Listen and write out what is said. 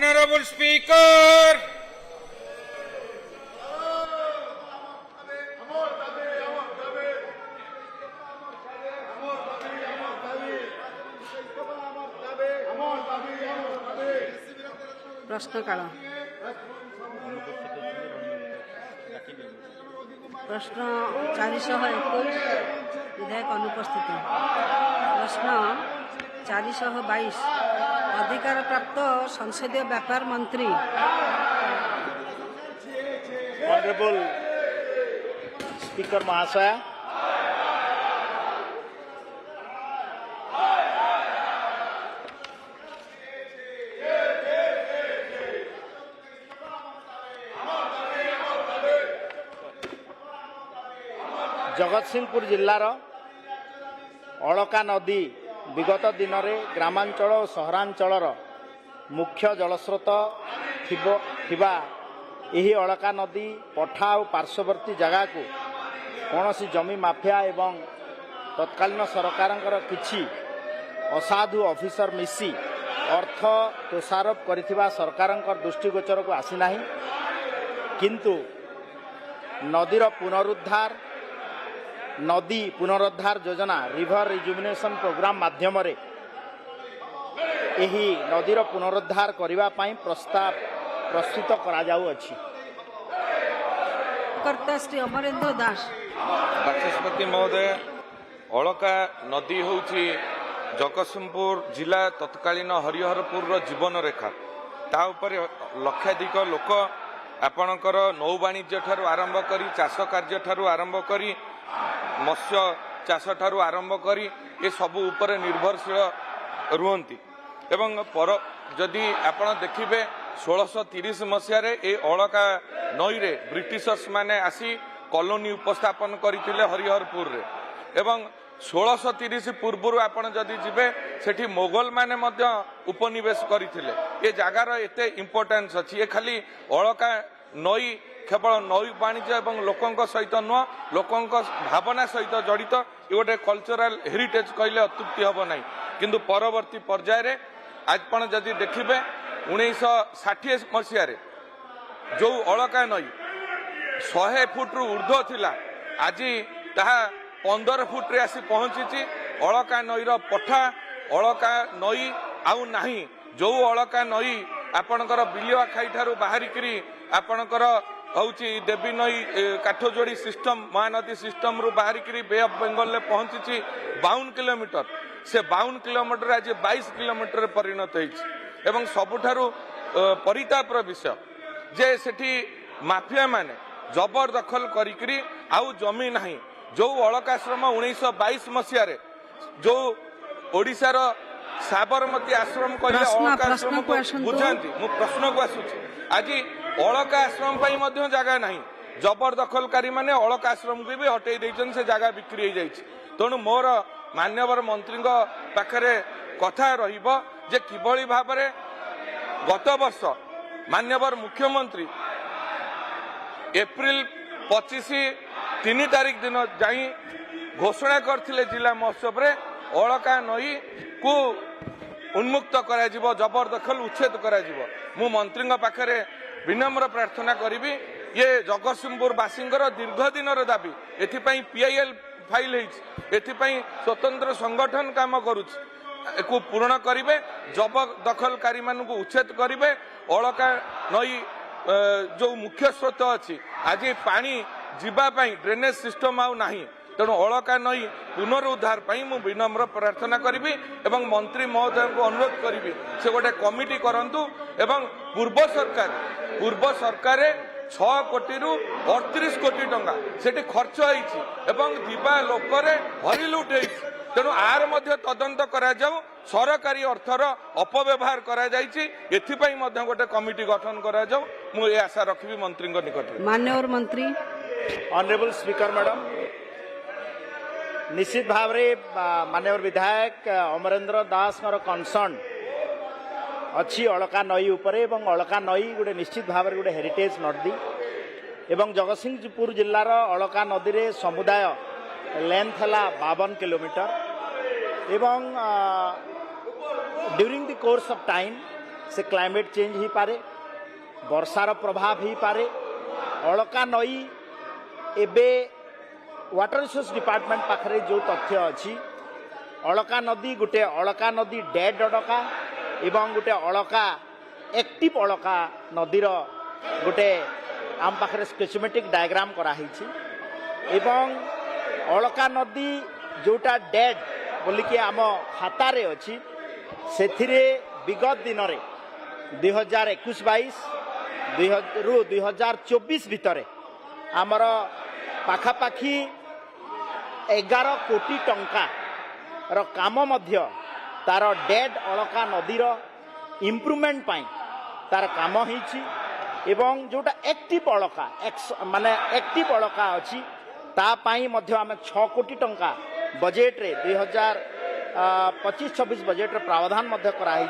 Honorable Speaker, प्रश्नकाल प्रश्न 421 विधायक अनुपस्थित। प्रश्न 422 अधिकार प्राप्त संसदीय व्यापार मंत्री ऑनरेबल स्पीकर महाशय, जगतसिंहपुर जिल्लार अलका नदी विगत दिन में ग्रामांचल और सहरांचलर मुख्य जलस्रोत थिबा यही अलका नदी पठा और पार्श्ववर्ती जगह को कौन सी जमी माफिया एवं तत्कालीन सरकार किछि असाधु ऑफिसर मिसी अर्थ तोषारोप करिथिबा सरकार दृष्टिगोचर को आसीना, किंतु नदीर पुनरुद्धार नदी पुनरुद्धार योजना रिवर रिजुविनेशन प्रोग्राम माध्यम रे यही नदीर पुनरुद्धार करने प्रस्ताव प्रस्तुत करा जाउ अछि। कर्ता श्री अमरेंद्र दास। बाचस्पति महोदय, अलका नदी होउछि जगतसिंहपुर जिला तत्कालीन हरिहरपुर जीवन रेखा। ता उपरे लक्षाधिक लोक आपणकर नौ वाणिज्य ठारू आरंभ करी चाष कार्य ठारू आरंभ करी मत्स्य चाष ठारू आरंभ करी ए सबु उपरे निर्भरशील रुहंती एवं पर जदि आपण देखिबे 1630 मसीह ए अलका नई रे ब्रिटिशर्स माने आसी कॉलोनी उपस्थापन करथिले हरिहरपुर रे एवं 1630 पूर्व आपण जदि जिबे सेठी मोगल माने मध्य उपनिवेश करथिले। ए जगार एते इंपोर्टेंस अछि। ए खाली अलका नई केवल नई वाणिज्य एवं लोकंक सहित नुह लोकंक भावना सहित जड़ित ये गोटे कल्चरल हेरिटेज कहले अत्युक्ति हम ना, किंतु परवर्ती पर्याय आज जदि देखिए 1960 मसीह जो अलका नई 100 फुट रु ऊर्ध्व थिला आज ताहा 15 फुट रे आसी पहुंची। अलका नईर पठा अलका नई आउ नाही। जो अलका नई आपणकर बिलिया खाई ठारू बाहरिकी आपणकर हूँ देवी नई काठजोड़ी सिस्टम महानदी सिस्टम रु बाहरिकी बे ऑफ बेंगल पहुंची 52 किलोमीटर। से 52 किलोमीटर आज 22 किलोमीटर परिणत होती। सबुठारु परितापर विषय जे सेठी माफिया माने जबरदखल करी आउ जमी नाही। जो अलकाश्रम 1922 मसीह जो ओडिशार साबरमती आश्रम कहले अलका आश्रम बुझाती। मु प्रश्न को आसुची आज अलका आश्रम पाई मध्य जगह नहीं। जबरदखलकारी माने अलका आश्रम को भी हटई देइछन, से जगह बिक्री हो जाइछि। तेणु मोर मान्यवर मंत्री पाखरे कथा रहिबो जे किभली भाबरे गत वर्ष मान्यवर मुख्यमंत्री एप्रिल 25 3 तारिख दिन जाई घोषणा करथिले जिला महोत्सव रे अलका नई को उन्मुक्त करा जिवो, जबरदखल उच्छेद करा जिवो। मु मंत्री पाखरे विनम्र प्रार्थना करी ये जगतसिंहपुर बासींगर दीर्घ दिनर दाबी एथिपाई पीआईएल फाइल एथिपाई स्वतंत्र संगठन काम करुछि को पूर्ण करिवे। जबरदखलकारी मानू उच्छेद करिवे। अलका नई जो मुख्य स्रोत अच्छी आज पानी जीवाई ड्रेनेज सिस्टम आउ नाही। तेणु अलका नई पुनरुद्धार मु विनम्र प्रार्थना करी एवं मंत्री महोदय को अनुरोध करी से गोटे कमिटी करंतु एवं पूर्व सरकार 6 कोटी रु 38 कोटी टंका सेठी खर्च होईछि एवं दिबा लोकरे हरिलुट होईछि। तेणु आर मध्य तदंत करा जाऊ। सरकारी अर्थर अपव्यवहार करा जाईछि, एथिपाई मध्य गोटे कमिटी गठन करा जाऊ। मु ए आशा रखिबी मंत्री निकट। माननीय मंत्री। ऑनरेबल स्पीकर मैडम, निश्चित भाव रे माननीय विधायक अमरेंद्र दास कनसर्न अच्छी अलका नई उपरे एवं अलका नई गोटे निश्चित भाव गोटे हेरिटेज नदी एवं जगतसिंहपुर जिलार अलका नदी रे समुदाय लेंथ है 52 किलोमीटर एवं during the course of time से क्लाइमेट चेंज ही पारे वर्षार प्रभाव ही पारे अलका नई एबे वाटर रिसोर्स डिपार्टमेंट पाखरे जो तथ्य अच्छी अलका नदी गोटे अलका नदी डेड अलका एवं गोटे अलका एक्टिव अलका नदीर गोटे आम पाखरे स्केचमेटिक डायग्राम कराही एवं अलका नदी जोटा डेड बोलिकी आम खातारे अच्छी से विगत दिन में 2021-22 रु 2024 भितर आमर पाखापाखी 11 कोटी टंका रो काम मध्य तार डेड अलका नदीर इम्प्रूवमेंट पाई तार काम होइछि एवं जोटा एक्टिव अलका माने एक्टिव अलका अच्छी ता पाई मध्य आम 6 कोटी टंका बजेट रे 2025-26 बजेट रे प्रावधान मध्य कराई